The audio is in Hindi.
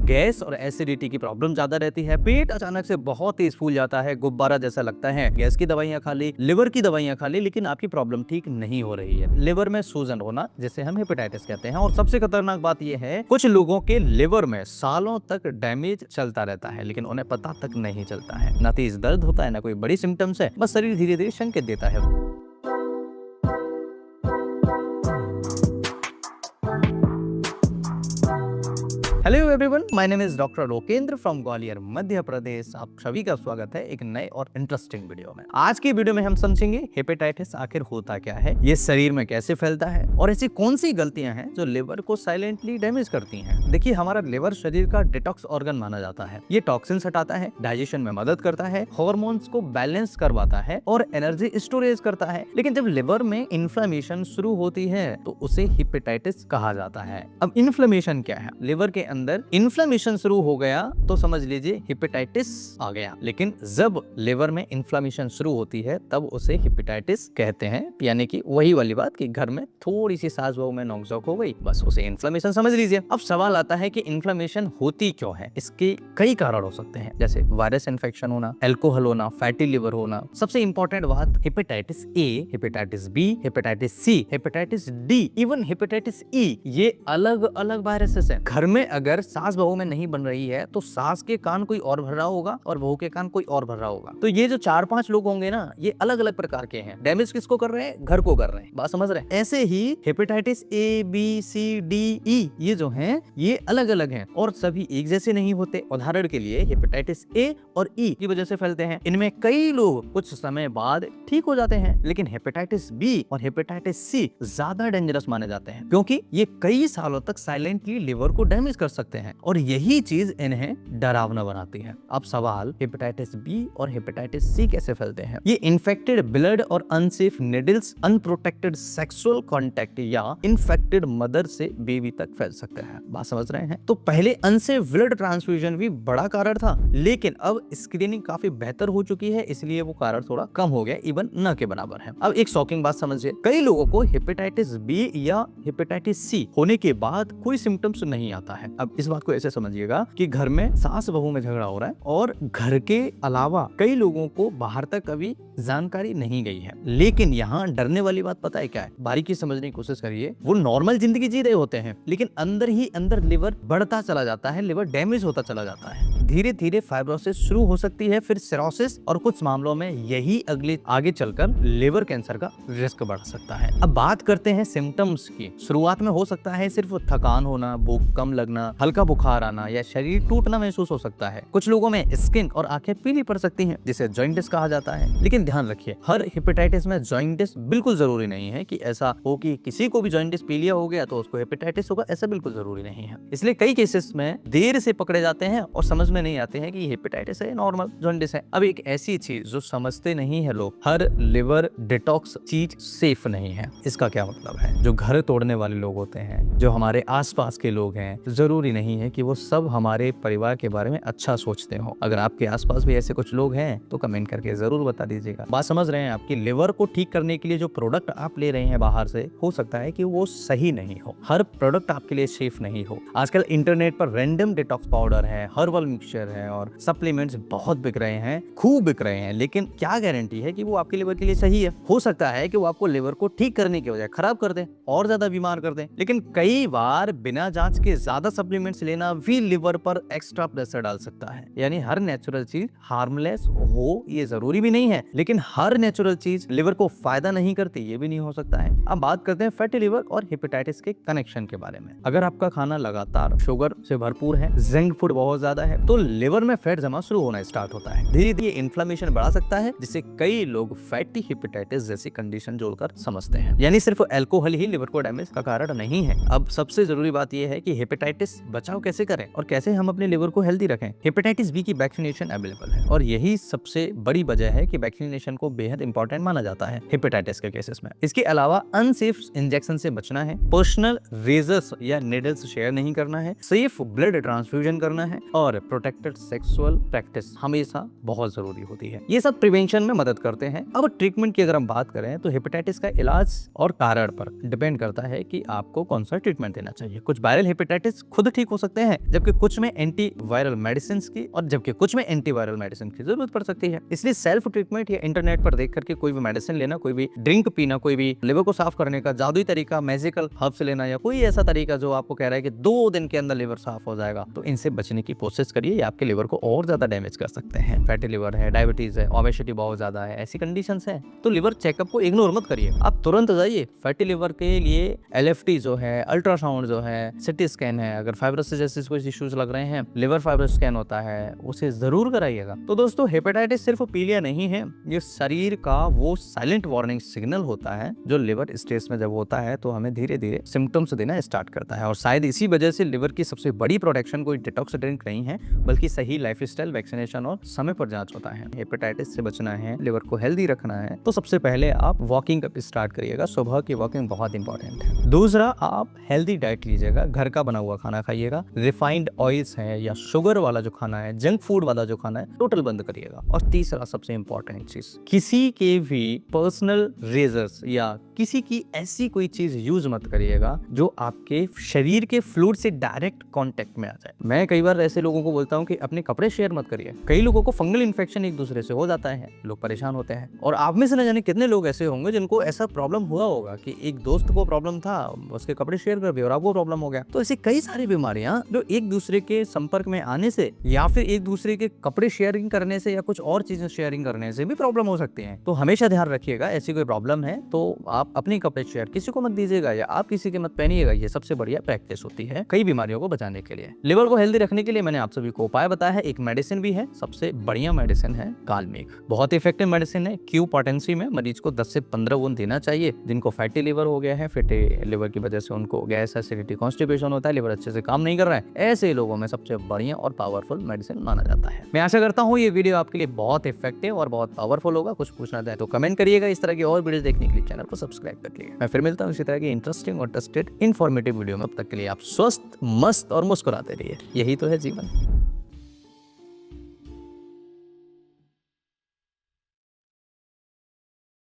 गैस और एसिडिटी की प्रॉब्लम ज्यादा रहती है, पेट अचानक से बहुत तेज फूल जाता है, गुब्बारा जैसा लगता है, गैस की दवाइयां खा ली, लिवर की दवाइयां खा ली, लेकिन आपकी प्रॉब्लम ठीक नहीं हो रही है। लिवर में सूजन होना, जिसे हम हेपेटाइटिस कहते हैं। और सबसे खतरनाक बात यह है, कुछ लोगों के लिवर में सालों तक डैमेज चलता रहता है, लेकिन उन्हें पता तक नहीं चलता है। ना तेज दर्द होता है, ना कोई बड़ी सिम्टम्स है, बस शरीर धीरे धीरे संकेत देता है। Hello everyone, my name is doctor Lokendra from Gwalior, Madhya Pradesh. आप सभी का स्वागत है एक नए और इंटरेस्टिंग वीडियो में। आज की वीडियो में हम समझेंगे हेपेटाइटिस आखिर होता क्या है, ये शरीर में कैसे फैलता है और ऐसी कौन सी गलतियां हैं जो लिवर को साइलेंटली डैमेज करती हैं। देखिए, हमारा लिवर शरीर का डिटॉक्स ऑर्गन माना जाता है। ये टॉक्सिन्स हटाता है, डाइजेशन में मदद करता है, हार्मोन्स को बैलेंस करवाता है और एनर्जी स्टोरेज करता है। लेकिन जब लिवर में इन्फ्लेमेशन शुरू होती है तो उसे हेपेटाइटिस कहा जाता है। अब इन्फ्लेमेशन क्या है? लिवर के अंदर इन्फ्लेमेशन शुरू हो गया तो समझ लीजिए हेपेटाइटिस आ गया। लेकिन जब लिवर में इन्फ्लेमेशन शुरू होती है तब उसे हेपेटाइटिस कहते हैं। यानी कि वही वाली बात कि घर में थोड़ी सी सास बहू में नोकझोंक हो गई, बस उसे इन्फ्लेमेशन समझ लीजिए। अब सवाल आता है कि इन्फ्लेमेशन होती क्यों है? इसके कई कारण हो सकते हैं, जैसे वायरस इन्फेक्शन होना, अल्कोहल होना, फैटी लिवर होना। सबसे इंपॉर्टेंट बात, hepatitis A, hepatitis B, hepatitis C, hepatitis D, even hepatitis E, ये अलग अलग वायरसेस हैं। घर में अगर सास बहू में नहीं बन रही है तो सास के कान कोई और भर रहा होगा और बहू के कान कोई और भर रहा होगा। तो ये जो 4-5 लोग होंगे ना, ये अलग अलग प्रकार के हैं। डैमेज किसको कर रहे हैं? घर को कर रहे हैं। बात समझ रहे हैं? ऐसे ही hepatitis A, B, C, D, E, ये जो हैं ये अलग अलग हैं और सभी एक जैसे नहीं होते। उदाहरण के लिए हेपेटाइटिस ए और ई की वजह से फैलते हैं। इनमें कई लोग कुछ समय बाद ठीक हो जाते हैं, लेकिन हेपेटाइटिस बी और हेपेटाइटिस सी ज्यादा डेंजरस माने जाते हैं, क्योंकि ये कई सालों तक साइलेंटली लिवर को डैमेज कर सकते हैं और यही चीज इन्हें डरावना बनाती है। अब सवाल, हेपेटाइटिस बी और हेपेटाइटिस सी कैसे फैलते हैं? ये इन्फेक्टेड ब्लड और unsafe needles, unprotected sexual contact या इन्फेक्टेड मदर से बेबी तक फैल सकते हैं। बात समझ रहे हैं? तो पहले अनसेफ ब्लड ट्रांसफ्यूजन भी बड़ा कारण था, लेकिन अब स्क्रीनिंग काफी बेहतर हो चुकी है, इसलिए वो कारण थोड़ा कम हो गया, इवन न के बराबर है। अब एक शॉकिंग बात समझिए, कई लोगों को हेपेटाइटिस बी या हेपेटाइटिस सी होने के बाद कोई सिम्टम्स नहीं आता है। अब इस बात को ऐसे समझिएगा कि घर में सास बहू में झगड़ा हो रहा है और घर के अलावा कई लोगों को बाहर तक अभी जानकारी नहीं गई है। लेकिन यहाँ डरने वाली बात पता है क्या है? बारीकी समझने की कोशिश करिए। वो नॉर्मल जिंदगी जी रहे होते हैं, लेकिन अंदर ही अंदर लिवर बढ़ता चला जाता है, लिवर डैमेज होता चला जाता है। धीरे धीरे फाइब्रोसिस शुरू हो सकती है, फिर सिरोसिस, और कुछ मामलों में यही आगे चलकर लिवर कैंसर का रिस्क बढ़ सकता है। अब बात करते हैं सिम्टम्स की। शुरुआत में हो सकता है सिर्फ थकान होना, भूख कम लगना, हल्का बुखार आना या शरीर टूटना महसूस हो सकता है। कुछ लोगों में स्किन और आंखें पीली पड़ सकती हैं, जिसे जॉइंटिस कहा जाता है। लेकिन ध्यान रखिए, हर हेपेटाइटिस में जॉइंटिस बिल्कुल जरूरी नहीं है कि ऐसा हो कि किसी को भी जॉइंटिस पीलिया हो गया तो उसको हेपेटाइटिस होगा, ऐसा बिल्कुल जरूरी नहीं है। इसलिए कई केसेस में देर से पकड़े जाते हैं और समझ में नहीं आते हैं कि हेपेटाइटिस है, नॉर्मल जॉइंटिस है। अब एक ऐसी चीज जो समझते नहीं है लोग, हर लिवर डिटॉक्स चीज सेफ नहीं है। इसका क्या मतलब है? जो घर तोड़ने वाले लोग होते हैं, जो हमारे आसपास के लोग हैं, जरूरी नहीं है कि वो सब हमारे परिवार के बारे में अच्छा सोचते हो। अगर आपके आसपास भी ऐसे कुछ लोग हैं तो कमेंट करके जरूर बता दीजिएगा। बात समझ रहे हैं? आपकी लिवर को ठीक करने के लिए जो प्रोडक्ट आप ले रहे हैं बाहर से, हो सकता है कि वो सही नहीं हो। हर प्रोडक्ट आपके लिए सेफ नहीं हो। आजकल इंटरनेट पर रैंडम डिटॉक्स पाउडर है, हर्बल मिक्सचर है और सप्लीमेंट्स बहुत बिक रहे हैं, खूब बिक रहे हैं, लेकिन क्या गारंटी है कि वो आपके लिवर के लिए सही है? हो सकता है कि वो आपको लिवर को ठीक करने की बजाय खराब कर दे और ज्यादा बीमार कर दे। लेकिन कई बार बिना जांच के ज्यादा सप्लीमेंट्स लेना भी लिवर पर एक्स्ट्रा प्रेशर डाल सकता है। यानी हर नेचुरल चीज हार्मलेस हो ये जरूरी भी नहीं है, लेकिन हर नेचुरल चीज लिवर को फायदा नहीं करती ये भी नहीं हो सकता है। अब बात करते हैं फैटी लिवर और हेपेटाइटिस के कनेक्शन के बारे में। अगर आपका खाना लगातार शुगर से भरपूर है, जंक फूड बहुत ज्यादा है, तो लिवर में फैट जमा शुरू होना स्टार्ट होता है। धीरे धीरे इन्फ्लेमेशन बढ़ा सकता है, जिसे कई लोग फैटी हेपेटाइटिस जैसी कंडीशन जोड़कर समझते हैं। यानी सिर्फ अल्कोहल ही लिवर को डैमेज का कारण नहीं है। अब सबसे जरूरी बात यह है कि हेपेटाइटिस बचाव कैसे करें और कैसे हम अपने लिवर को हेल्दी रखें। हेपेटाइटिस बी की वैक्सीनेशन अवेलेबल है और यही सबसे बड़ी वजह है कि वैक्सीनेशन को बेहद इंपॉर्टेंट माना जाता है हेपेटाइटिस के केसेस में। इसके अलावा अनसेफ इंजेक्शन से बचना है, पर्सनल रेजर्स या निडल्स शेयर नहीं करना है, सेफ ब्लड ट्रांसफ्यूजन करना है और प्रोटेक्टेड सेक्सुअल प्रैक्टिस हमेशा बहुत जरूरी होती है। ये सब प्रिवेंशन में मदद करते हैं। अब ट्रीटमेंट की अगर हम बात करें तो हेपेटाइटिस का इलाज और कारण पर डिपेंड करता है कि आपको कौन सा ट्रीटमेंट देना चाहिए। कुछ वायरल हेपेटाइटिस खुद ठीक हो सकते हैं, जबकि कुछ में एंटी वायरल मेडिसिन की और जबकि कुछ में एंटी वायरल मेडिसिन की जरूरत पड़ सकती है। इसलिए सेल्फ ट्रीटमेंट या इंटरनेट पर देख करके कोई भी मेडिसिन लेना, कोई भी ड्रिंक पीना, कोई भी लिवर को साफ करने का जादुई तरीका मैजिकल हर्ब से लेना या कोई ऐसा तरीका जो आपको कह रहा है कि 2 दिन के अंदर लिवर साफ हो जाएगा, तो इनसे बचने की कोशिश करिए। ये आपके लिवर को और ज्यादा डैमेज कर सकते हैं। फैटी लिवर है, डायबिटीज है, ओबेसिटी बहुत ज्यादा है, ऐसी कंडीशंस है तो लिवर चेकअप को इग्नोर मत करिए। आप तुरंत जाइए। फैटी लिवर के लिए LFT जो है, अल्ट्रासाउंड जो है, सिटी स्कैन है, अगर फाइब्रोसिस जैसे कोई इश्यूज लग रहे हैं, लिवर फाइबर स्कैन होता है, उसे जरूर कराइएगा। तो दोस्तों हेपेटाइटिस सिर्फ पीलिया नहीं है, ये शरीर का वो साइलेंट वार्निंग सिग्नल होता है जो लिवर स्टेज में जब होता है तो हमें धीरे धीरे सिम्टम्स देना स्टार्ट करता है। और शायद इसी वजह से लिवर की सबसे बड़ी प्रोटेक्शन कोई डिटॉक्स ड्रिंक नहीं है, बल्कि सही लाइफस्टाइल, वैक्सीनेशन और समय पर जांच होता है। हेपेटाइटिस से बचना है, लिवर को हेल्दी रखना है, तो सबसे पहले आप वॉकिंग स्टार्ट करिएगा। सुबह की वॉकिंग बहुत इंपॉर्टेंट है। दूसरा, आप हेल्दी डाइट लीजिएगा, घर का बना हुआ खाना खाइएगा। रिफाइंड ऑयल्स है या शुगर वाला जो खाना है, जंक फूड वाला जो खाना है, टोटल बंद करिएगा। और तीसरा सबसे इंपॉर्टेंट चीज, किसी के भी पर्सनल रेजर्स या किसी की ऐसी कोई चीज यूज मत करिएगा जो आपके शरीर के फ्लूइड से डायरेक्ट कांटेक्ट में आ जाए। मैं कई बार ऐसे लोगों को बोलता हूं कि अपने कपड़े शेयर मत करिए। कई लोगों को फंगल इन्फेक्शन एक दूसरे से हो जाता है, लोग परेशान होते हैं। और आप में से न जाने कितने लोग ऐसे होंगे जिनको ऐसा प्रॉब्लम हुआ होगा कि एक दोस्त को प्रॉब्लम था, उसके कपड़े शेयर कर दिए और आपको प्रॉब्लम हो गया। तो ऐसी कई सारी बीमारियां जो एक दूसरे के संपर्क में आने से या फिर एक दूसरे के कपड़े शेयरिंग करने से या कुछ और चीजें शेयरिंग करने से भी प्रॉब्लम हो सकती है। तो हमेशा ध्यान रखिएगा, ऐसी कोई प्रॉब्लम है तो आप अपने कपड़े शेयर किसी को मत दीजिएगा या आप किसी के मत पहनिएगा। ये सबसे बढ़िया प्रैक्टिस होती है कई बीमारियों को बचाने के लिए। लिवर को हेल्दी रखने के लिए मैंने आप सभी को उपाय बताया है। एक मेडिसिन भी है, सबसे बढ़िया मेडिसिन है कालमेघ। बहुत इफेक्टिव मेडिसिन है। क्यू पोटेंसी में मरीज को 10 से 15 गुण देना चाहिए। जिनको फैटी लिवर हो गया है, फैटी लिवर की वजह से उनको गैस, एसिडिटी, कॉन्स्टिपेशन होता है, लिवर अच्छे से काम नहीं कर रहा है, ऐसे लोगों में सबसे बढ़िया और पावरफुल मेडिसिन माना जाता है। मैं आशा करता हूँ ये वीडियो आपके लिए बहुत इफेक्टिव और बहुत पावरफुल होगा। कुछ पूछना चाहे तो कमेंट करिएगा। इस तरह की और वीडियो देखने के लिए चैनल को सब्सक्राइब कर लीजिए। मैं फिर मिलता हूँ इसी तरह की इंटरेस्टिंग और ट्रस्टेड इन्फॉर्मेटिव वीडियो में। अब तक के लिए आप स्वस्थ, मस्त और मुस्कुराते रहिए। यही तो है जीवन।